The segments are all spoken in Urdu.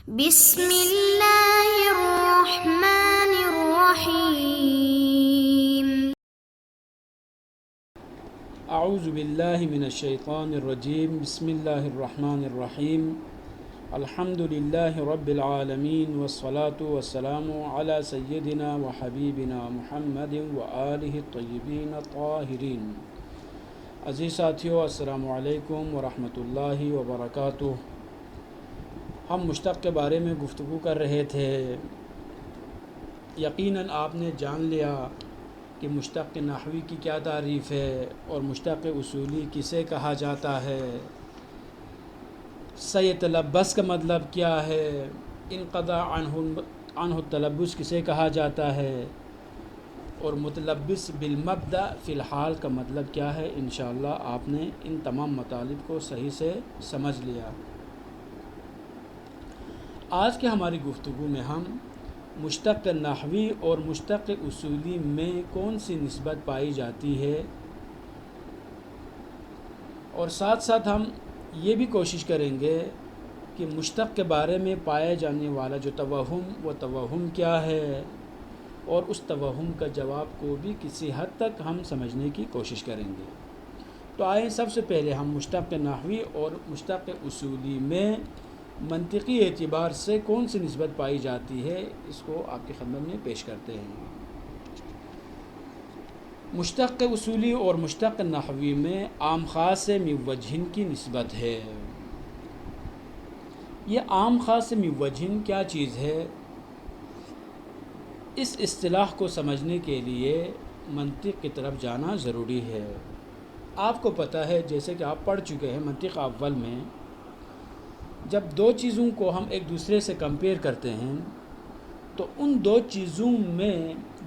بسم اللہ الرحمن الرحیم۔ اعوذ باللہ من الشیطان الرجیم، بسم اللہ الرحمن الرحیم۔ الحمد للہ رب العالمین والصلاة والسلام علی سیدنا و حبیبنا محمد و آلہ الطیبین الطاہرین۔ عزیز ساتھیو، السلام علیکم ورحمۃ اللہ وبرکاتہ۔ ہم مشتق کے بارے میں گفتگو کر رہے تھے۔ یقیناً آپ نے جان لیا کہ مشتق نحوی کی کیا تعریف ہے اور مشتق اصولی کسے کہا جاتا ہے، سیتلبس کا مطلب کیا ہے، انقضاء عنہ التلبس کسے کہا جاتا ہے، اور متلبس بالمبدأ فی الحال کا مطلب کیا ہے۔ انشاءاللہ آپ نے ان تمام مطالب کو صحیح سے سمجھ لیا۔ آج کے ہماری گفتگو میں ہم مشتق نحوی اور مشتق اصولی میں کون سی نسبت پائی جاتی ہے، اور ساتھ ساتھ ہم یہ بھی کوشش کریں گے کہ مشتق کے بارے میں پائے جانے والا جو توہم، وہ توہم کیا ہے، اور اس توہم کا جواب کو بھی کسی حد تک ہم سمجھنے کی کوشش کریں گے۔ تو آئیں سب سے پہلے ہم مشتق نحوی اور مشتق اصولی میں منطقی اعتبار سے کون سی نسبت پائی جاتی ہے، اس کو آپ کی خدمت میں پیش کرتے ہیں۔ مشتق اصولی اور مشتق نحوی میں عام خاص من وجہن کی نسبت ہے۔ یہ عام خاص من وجہن کیا چیز ہے؟ اس اصطلاح کو سمجھنے کے لیے منطق کی طرف جانا ضروری ہے۔ آپ کو پتہ ہے، جیسے کہ آپ پڑھ چکے ہیں منطق اول میں، جب دو چیزوں کو ہم ایک دوسرے سے کمپیئر کرتے ہیں تو ان دو چیزوں میں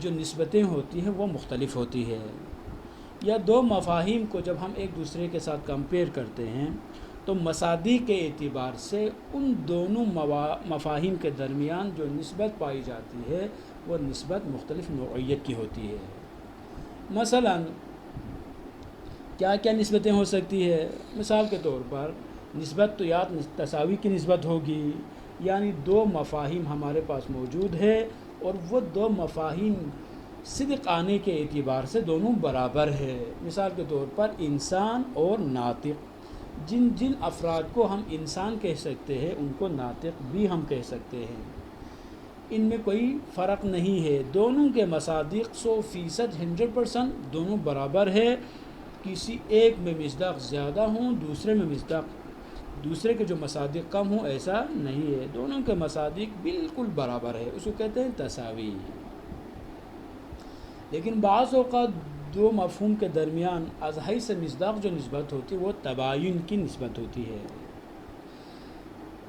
جو نسبتیں ہوتی ہیں وہ مختلف ہوتی ہے، یا دو مفاہیم کو جب ہم ایک دوسرے کے ساتھ کمپیئر کرتے ہیں تو مصادیق کے اعتبار سے ان دونوں مفاہیم کے درمیان جو نسبت پائی جاتی ہے وہ نسبت مختلف نوعیت کی ہوتی ہے۔ مثلا کیا کیا نسبتیں ہو سکتی ہے؟ مثال کے طور پر نسبت تو یا تساوی کی نسبت ہوگی، یعنی دو مفاہیم ہمارے پاس موجود ہے اور وہ دو مفاہیم صدق آنے کے اعتبار سے دونوں برابر ہے۔ مثال کے طور پر انسان اور ناطق، جن افراد کو ہم انسان کہہ سکتے ہیں ان کو ناطق بھی ہم کہہ سکتے ہیں، ان میں کوئی فرق نہیں ہے، دونوں کے مصادیق 100% 100% دونوں برابر ہے، کسی ایک میں مصداق زیادہ ہوں، دوسرے کے جو مصادیق کم ہوں، ایسا نہیں ہے، دونوں کے مصادیق بالکل برابر ہے، اس کو کہتے ہیں تساوی۔ لیکن بعض اوقات دو مفہوم کے درمیان از حیث مصداق جو نسبت ہوتی ہے وہ تباین کی نسبت ہوتی ہے۔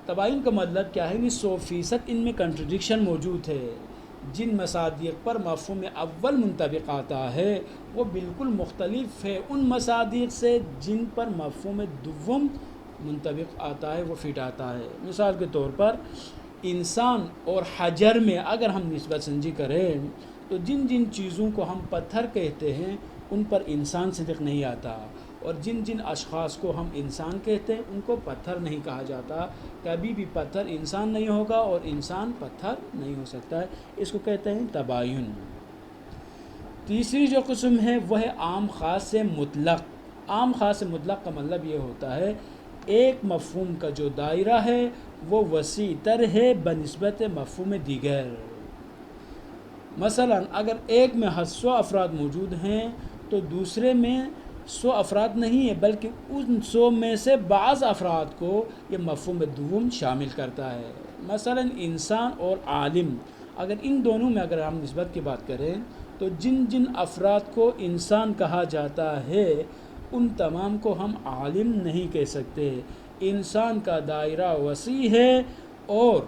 تباین کا مطلب کیا ہے؟ 100% ان میں کنٹرڈکشن موجود ہے، جن مصادیق پر مفہوم اول منطبق آتا ہے وہ بالکل مختلف ہے ان مصادیق سے جن پر مفہوم دوم منطبق آتا ہے، وہ فٹ آتا ہے۔ مثال کے طور پر انسان اور حجر میں اگر ہم نسبت سنجی کریں تو جن چیزوں کو ہم پتھر کہتے ہیں ان پر انسان صدق نہیں آتا، اور جن اشخاص کو ہم انسان کہتے ہیں ان کو پتھر نہیں کہا جاتا۔ کبھی بھی پتھر انسان نہیں ہوگا اور انسان پتھر نہیں ہو سکتا ہے، اس کو کہتے ہیں تباین۔ تیسری جو قسم ہے وہ ہے عام خاص سے مطلق۔ عام خاص سے مطلق کا مطلب یہ ہوتا ہے ایک مفہوم کا جو دائرہ ہے وہ وسیع تر ہے بنسبت مفہوم دیگر۔ مثلا اگر ایک میں 100 افراد موجود ہیں تو دوسرے میں 100 افراد نہیں ہے، بلکہ ان 100 میں سے بعض افراد کو یہ مفہوم دوم شامل کرتا ہے۔ مثلا انسان اور عالم، اگر ان دونوں میں اگر ہم نسبت کی بات کریں تو جن افراد کو انسان کہا جاتا ہے ان تمام کو ہم عالم نہیں کہہ سکتے۔ انسان کا دائرہ وسیع ہے اور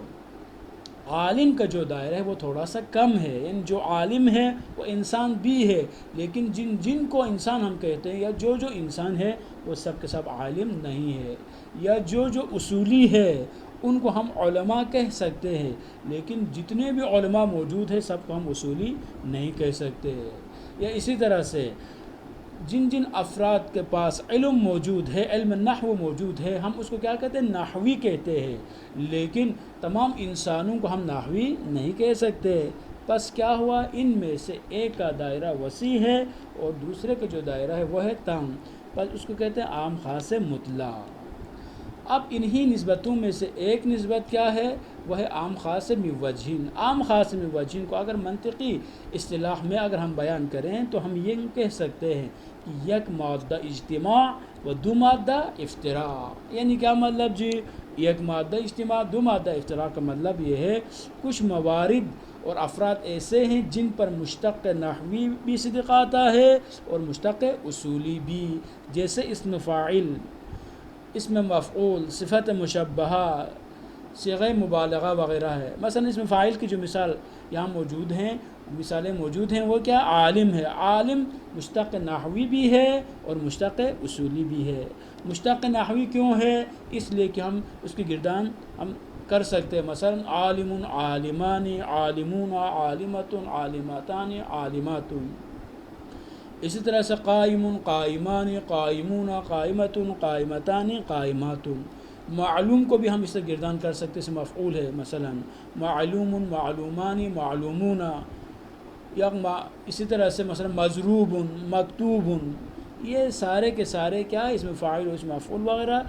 عالم کا جو دائرہ ہے وہ تھوڑا سا کم ہے، یعنی جو عالم ہے وہ انسان بھی ہے، لیکن جن کو انسان ہم کہتے ہیں یا جو انسان ہے وہ سب کے سب عالم نہیں ہے، یا جو اصولی ہے ان کو ہم علماء کہہ سکتے ہیں، لیکن جتنے بھی علماء موجود ہیں سب کو ہم اصولی نہیں کہہ سکتے۔ یا اسی طرح سے جن جن افراد کے پاس علم موجود ہے، علم نحو موجود ہے، ہم اس کو کیا کہتے ہیں؟ نحوی کہتے ہیں، لیکن تمام انسانوں کو ہم نحوی نہیں کہہ سکتے۔ پس کیا ہوا؟ ان میں سے ایک کا دائرہ وسیع ہے اور دوسرے کا جو دائرہ ہے وہ ہے تنگ، پس اس کو کہتے ہیں عام خاص مطلق۔ اب انہی نسبتوں میں سے ایک نسبت کیا ہے؟ وہ ہے عام خاص موجہین۔ عام خاص موجہین کو اگر منطقی اصطلاح میں اگر ہم بیان کریں تو ہم یہ کہہ سکتے ہیں کہ یک مادہ اجتماع و دو مادہ افتراق۔ یعنی کیا مطلب جی؟ یک مادہ اجتماع، دو مادہ افتراق کا مطلب یہ ہے کچھ موارد اور افراد ایسے ہیں جن پر مشتق نحوی بھی صدق آتا ہے اور مشتق اصولی بھی، جیسے اسم فاعل، اسم مفعول، صفت مشبہہ، صیغہ مبالغہ وغیرہ ہے۔ مثلا اسم فاعل کی جو مثال یہاں موجود ہیں، مثالیں موجود ہیں، وہ کیا؟ عالم ہے۔ عالم مشتق نحوی بھی ہے اور مشتق اصولی بھی ہے۔ مشتق نحوی کیوں ہے؟ اس لیے کہ ہم اس کی گردان ہم کر سکتے ہیں، مثلا عالم عالمان عالمون عالمۃ عالمتان عالمات۔ اسی طرح سے قائم قائمان قائمون قائمۃ قائمتان قائمات۔ معلوم کو بھی ہم اس سے گردان کر سکتے ہیں، مفعول ہے، مثلا معلوم معلومان معلومون، یا اسی طرح سے مثلا مضروب مکتوب۔ یہ سارے کے سارے کیا؟ اس میں فاعل و اس میں مفعول وغیرہ،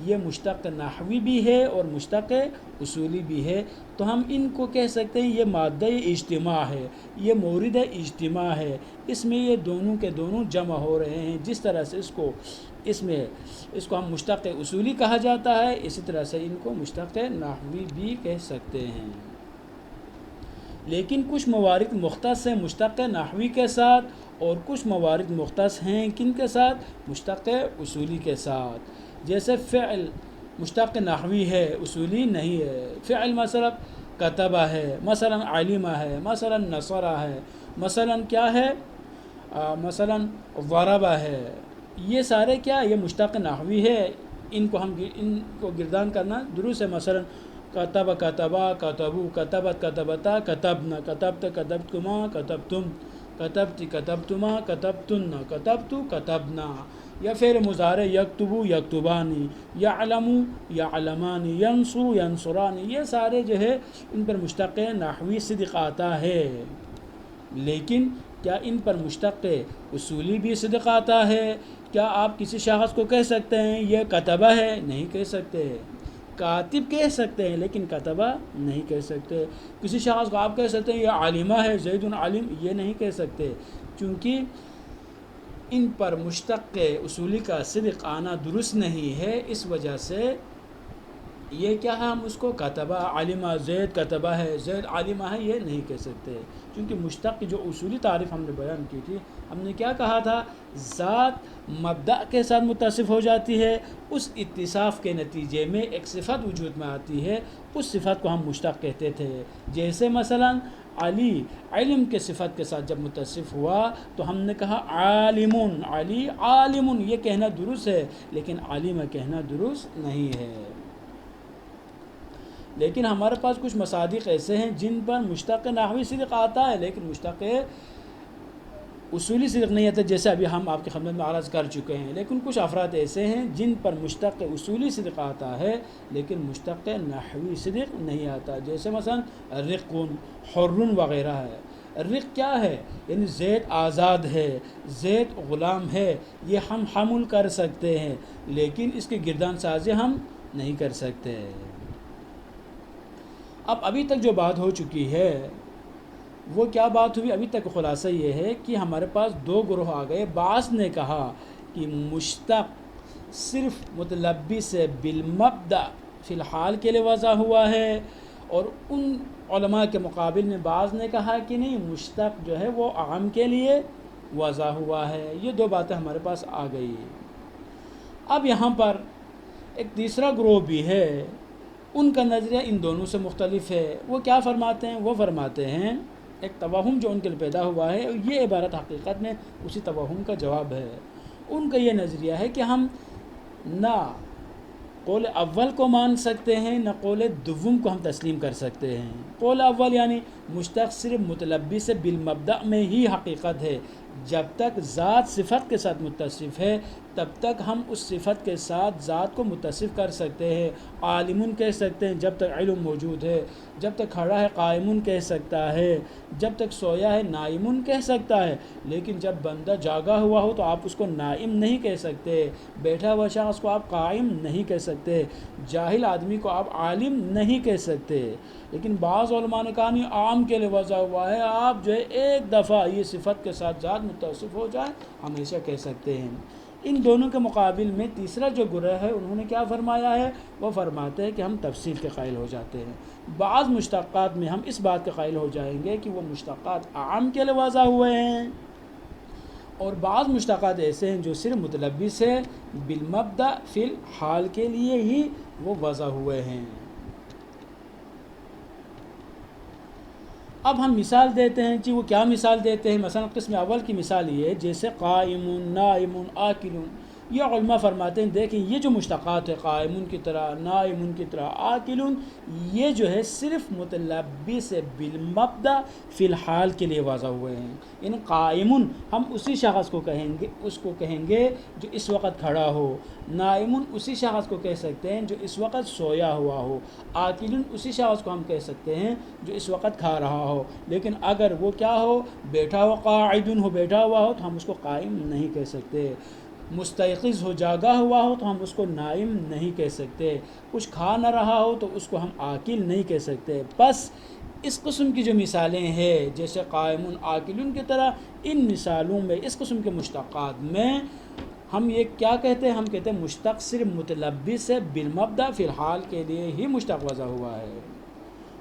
یہ مشتق نحوی بھی ہے اور مشتق اصولی بھی ہے، تو ہم ان کو کہہ سکتے ہیں یہ مادہ اجتماع ہے، یہ مورد اجتماع ہے، اس میں یہ دونوں کے دونوں جمع ہو رہے ہیں۔ جس طرح سے اس کو ہم مشتق اصولی کہا جاتا ہے، اسی طرح سے ان کو مشتق نحوی بھی کہہ سکتے ہیں۔ لیکن کچھ موارد مختص ہیں مشتق نحوی کے ساتھ اور کچھ موارد مختص ہیں کن کے ساتھ؟ مشتق اصولی کے ساتھ۔ جیسے فعل مشتق نحوی ہے، اصولی نہیں ہے۔ فعل مثلا کتبہ ہے، مثلا علمہ ہے، مثلا نصرہ ہے، مثلا کیا ہے؟ مثلا ضربہ ہے۔ یہ سارے کیا؟ یہ مشتق نحوی ہے، ان کو گردان کرنا درست ہے۔ مثلا کتب کتبا کتبو، کتبت کتبتا کتبنا، کتبت کتبتما کتبتم، کتبت کتبتما کتبتن، کتبت کتبنا۔ یا فعل مضارع یکتبو یکتبانی، یعلمو یعلمان، ینصر ینصران، یہ سارے جو ہے ان پر مشتق نحوی صدق آتا ہے، لیکن کیا ان پر مشتق اصولی بھی صدق آتا ہے؟ کیا آپ کسی شخص کو کہہ سکتے ہیں یہ کتبہ ہے؟ نہیں کہہ سکتے۔ کاتب کہہ سکتے ہیں لیکن کتبہ نہیں کہہ سکتے۔ کسی شخص کو آپ کہہ سکتے ہیں یہ عالمہ ہے، زید عالم، یہ نہیں کہہ سکتے، چونکہ ان پر مشتق اصولی کا صدق آنا درست نہیں ہے، اس وجہ سے یہ کیا ہے؟ ہم اس کو کتبہ علمہ زید کتبہ ہے، زید عالمہ ہے، یہ نہیں کہہ سکتے، کیونکہ مشتق کی جو اصولی تعریف ہم نے بیان کی تھی، ہم نے کیا کہا تھا؟ ذات مبدأ کے ساتھ متصف ہو جاتی ہے، اس اتصاف کے نتیجے میں ایک صفت وجود میں آتی ہے، اس صفت کو ہم مشتق کہتے تھے۔ جیسے مثلا علی علم کے صفت کے ساتھ جب متصف ہوا تو ہم نے کہا عالمون، علی عالمون، یہ کہنا درست ہے، لیکن عالم کہنا درست نہیں ہے۔ لیکن ہمارے پاس کچھ مصادق ایسے ہیں جن پر مشتق نحوی صدق آتا ہے لیکن مشتق اصولی صدق نہیں آتا، جیسے ابھی ہم آپ کی خدمت میں عرض کر چکے ہیں۔ لیکن کچھ افراد ایسے ہیں جن پر مشتق اصولی صدق آتا ہے لیکن مشتق نحوی صدق نہیں آتا، جیسے مثلا رقٌ، حرٌ وغیرہ ہے۔ رق کیا ہے؟ یعنی زید آزاد ہے، زید غلام ہے، یہ ہم حمل کر سکتے ہیں لیکن اس کی گردان سازی ہم نہیں کر سکتے۔ اب ابھی تک جو بات ہو چکی ہے وہ کیا بات ہوئی؟ ابھی تک خلاصہ یہ ہے کہ ہمارے پاس دو گروہ آ گئے۔ بعض نے کہا کہ مشتق صرف متلبس بالمبدأ فی الحال کے لیے وضع ہوا ہے، اور ان علماء کے مقابل میں بعض نے کہا کہ نہیں، مشتق جو ہے وہ عام کے لیے وضع ہوا ہے۔ یہ دو باتیں ہمارے پاس آ گئی۔ اب یہاں پر ایک تیسرا گروہ بھی ہے، ان کا نظریہ ان دونوں سے مختلف ہے۔ وہ کیا فرماتے ہیں؟ وہ فرماتے ہیں ایک توہم جو ان کے لیے پیدا ہوا ہے، یہ عبارت حقیقت میں اسی توہم کا جواب ہے۔ ان کا یہ نظریہ ہے کہ ہم نہ قول اول کو مان سکتے ہیں نہ قول دوم کو ہم تسلیم کر سکتے ہیں۔ قول اول یعنی مشتق صرف متلبس بالمبدأ میں ہی حقیقت ہے، جب تک ذات صفت کے ساتھ متصف ہے تب تک ہم اس صفت کے ساتھ ذات کو متصف کر سکتے ہیں. عالمٌ کہہ سکتے ہیں جب تک علم موجود ہے، جب تک کھڑا ہے قائمٌ کہہ سکتا ہے، جب تک سویا ہے نائمٌ کہہ سکتا ہے. لیکن جب بندہ جاگا ہوا ہو تو آپ اس کو نائم نہیں کہہ سکتے، بیٹھا ہوا شخص کو آپ قائم نہیں کہہ سکتے، جاہل آدمی کو آپ عالم نہیں کہہ سکتے. لیکن بعض علماء نے کہا نہیں، عام کے لیے وضع ہوا ہے، آپ جو ہے ایک دفعہ یہ صفت کے ساتھ ذات متصف ہو جائے ہمیشہ کہہ سکتے ہیں. ان دونوں کے مقابل میں تیسرا جو گروہ ہے انہوں نے کیا فرمایا ہے؟ وہ فرماتے ہیں کہ ہم تفصیل کے قائل ہو جاتے ہیں. بعض مشتقات میں ہم اس بات کے قائل ہو جائیں گے کہ وہ مشتقات عام کے لیے وضع ہوئے ہیں، اور بعض مشتقات ایسے ہیں جو صرف متلبس ہے بالمبدا فی الحال کے لیے ہی وہ وضع ہوئے ہیں. اب ہم مثال دیتے ہیں جی. وہ کیا مثال دیتے ہیں؟ مثلا قسم اول کی مثال یہ ہے جیسے قائم، نائم، آکل. یہ علماء فرماتے ہیں دیکھیں یہ جو مشتقات ہے قائم کی طرح، نائم کی طرح، آکل، یہ جو ہے صرف متلبس بالمبدا فی الحال کے لیے واضح ہوئے ہیں. یعنی قائم ہم اسی شخص کو کہیں گے جو اس وقت کھڑا ہو، نائم اسی شخص کو کہہ سکتے ہیں جو اس وقت سویا ہوا ہو، آکل اسی شخص کو ہم کہہ سکتے ہیں جو اس وقت کھا رہا ہو. لیکن اگر وہ کیا ہو؟ بیٹھا ہو، قاعد ہو، بیٹھا ہوا ہو تو ہم اس کو قائم نہیں کہہ سکتے. مستيقظ ہو، جاگا ہوا ہو تو ہم اس کو نائم نہیں کہہ سکتے. کچھ کھا نہ رہا ہو تو اس کو ہم آکل نہیں کہہ سکتے. بس اس قسم کی جو مثالیں ہیں جیسے قائم، آکل کی طرح، ان مثالوں میں اس قسم کے مشتقات میں ہم یہ کیا کہتے ہیں؟ ہم کہتے ہیں مشتق صرف متلبس ہے بالمبدا فی الحال کے لیے ہی مشتق وضع ہوا ہے.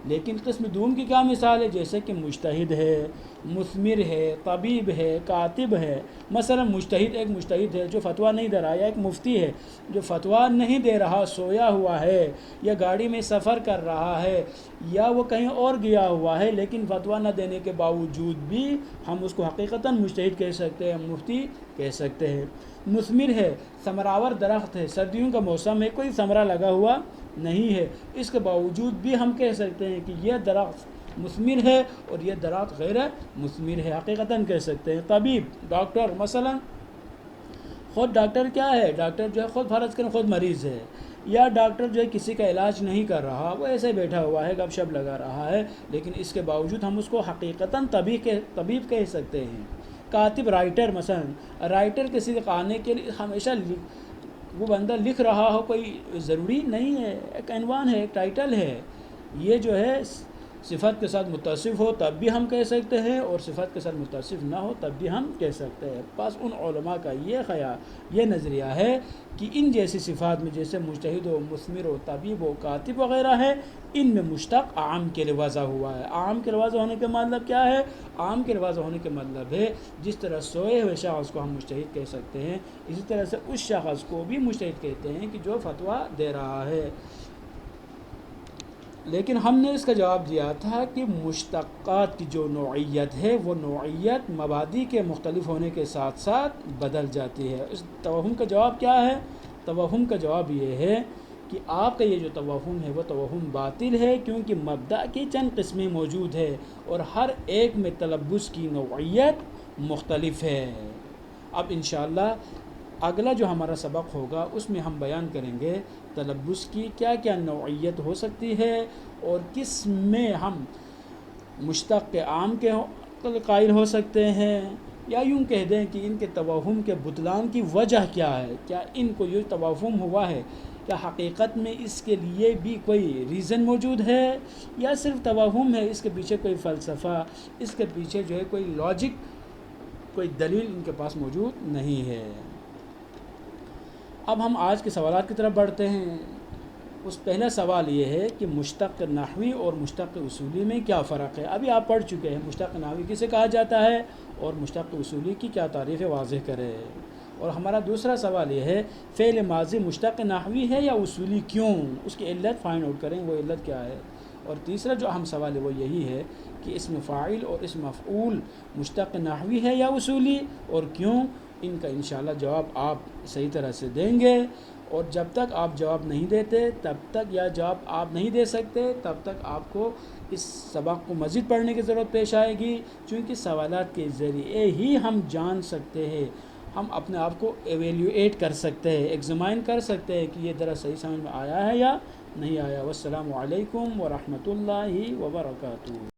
لیکن قسم دوم کی کیا مثال ہے؟ جیسے کہ مجتہد ہے، مثمر ہے، طبیب ہے، کاتب ہے. مثلا مجتہد، ایک مجتہد ہے جو فتویٰ نہیں دے رہا، یا ایک مفتی ہے جو فتویٰ نہیں دے رہا، سویا ہوا ہے، یا گاڑی میں سفر کر رہا ہے، یا وہ کہیں اور گیا ہوا ہے لیکن فتویٰ نہ دینے کے باوجود بھی ہم اس کو حقیقتاً مجتہد کہہ سکتے ہیں، مفتی کہہ سکتے ہیں. مثمر ہے، ثمراور درخت ہے، سردیوں کا موسم ہے، کوئی ثمرہ لگا ہوا نہیں ہے، اس کے باوجود بھی ہم کہہ سکتے ہیں کہ یہ درخت مثمر ہے اور یہ درخت غیر مثمر ہے، حقیقتاً کہہ سکتے ہیں. طبیب، ڈاکٹر، مثلا خود ڈاکٹر کیا ہے؟ ڈاکٹر جو ہے خود فرض کریں خود مریض ہے، یا ڈاکٹر جو ہے کسی کا علاج نہیں کر رہا، وہ ایسے بیٹھا ہوا ہے، گپ شپ لگا رہا ہے، لیکن اس کے باوجود ہم اس کو حقیقتاً طبیب کہہ سکتے ہیں. کاتب، رائٹر، مثلا رائٹر کسی کے آنے کے لیے ہمیشہ وہ بندہ لکھ رہا ہو کوئی ضروری نہیں ہے، ایک عنوان ہے، ایک ٹائٹل ہے. یہ جو ہے صفت کے ساتھ متصف ہو تب بھی ہم کہہ سکتے ہیں، اور صفت کے ساتھ متصف نہ ہو تب بھی ہم کہہ سکتے ہیں. بس ان علماء کا یہ خیال، یہ نظریہ ہے کہ ان جیسی صفات میں جیسے مجتہد و مثمر و طبیب و کاتب وغیرہ ہے، ان میں مشتق عام کے لیے وضع ہوا ہے. عام کے لیے وضع ہونے کا مطلب کیا ہے؟ عام کے لیے وضع ہونے کا مطلب ہے جس طرح سوئے ہوئے شخص کو ہم مجتہد کہہ سکتے ہیں، اسی طرح سے اس شخص کو بھی مجتہد کہتے ہیں کہ جو فتویٰ دے رہا ہے. لیکن ہم نے اس کا جواب دیا تھا کہ مشتقات کی جو نوعیت ہے وہ نوعیت مبادی کے مختلف ہونے کے ساتھ ساتھ بدل جاتی ہے. اس توہم کا جواب کیا ہے؟ توہم کا جواب یہ ہے کہ آپ کا یہ جو توہم ہے وہ توہم باطل ہے، کیونکہ مبدا کی چند قسمیں موجود ہے اور ہر ایک میں تلبس کی نوعیت مختلف ہے. اب انشاءاللہ اگلا جو ہمارا سبق ہوگا اس میں ہم بیان کریں گے تلبس کی کیا کیا نوعیت ہو سکتی ہے، اور کس میں ہم مشتق عام کے قائل ہو سکتے ہیں، یا یوں کہہ دیں کہ ان کے توہم کے بطلان کی وجہ کیا ہے. کیا ان کو یہ توہم ہوا ہے، کیا حقیقت میں اس کے لیے بھی کوئی ریزن موجود ہے، یا صرف توہم ہے، اس کے پیچھے کوئی فلسفہ، اس کے پیچھے جو ہے کوئی لاجک، کوئی دلیل ان کے پاس موجود نہیں ہے. اب ہم آج کے سوالات کی طرف بڑھتے ہیں. اس پہلا سوال یہ ہے کہ مشتق نحوی اور مشتق اصولی میں کیا فرق ہے؟ ابھی آپ پڑھ چکے ہیں مشتق نحوی کسے کہا جاتا ہے اور مشتق اصولی کی کیا تعریف واضح کرے. اور ہمارا دوسرا سوال یہ ہے فعل ماضی مشتق نحوی ہے یا اصولی، کیوں؟ اس کی علت فائنڈ آؤٹ کریں، وہ علت کیا ہے. اور تیسرا جو اہم سوال ہے وہ یہی ہے کہ اسم فاعل اور اسم مفعول مشتق نحوی ہے یا اصولی، اور کیوں؟ ان کا انشاءاللہ جواب آپ صحیح طرح سے دیں گے. اور جب تک آپ جواب نہیں دیتے تب تک، یا جواب آپ نہیں دے سکتے تب تک آپ کو اس سبق کو مزید پڑھنے کی ضرورت پیش آئے گی، چونکہ سوالات کے ذریعے ہی ہم جان سکتے ہیں، ہم اپنے آپ کو ایویلیویٹ کر سکتے ہیں، ایگزامائن کر سکتے ہیں کہ یہ ذرا صحیح سمجھ میں آیا ہے یا نہیں آیا۔ والسلام علیکم ورحمۃ اللہ وبرکاتہ۔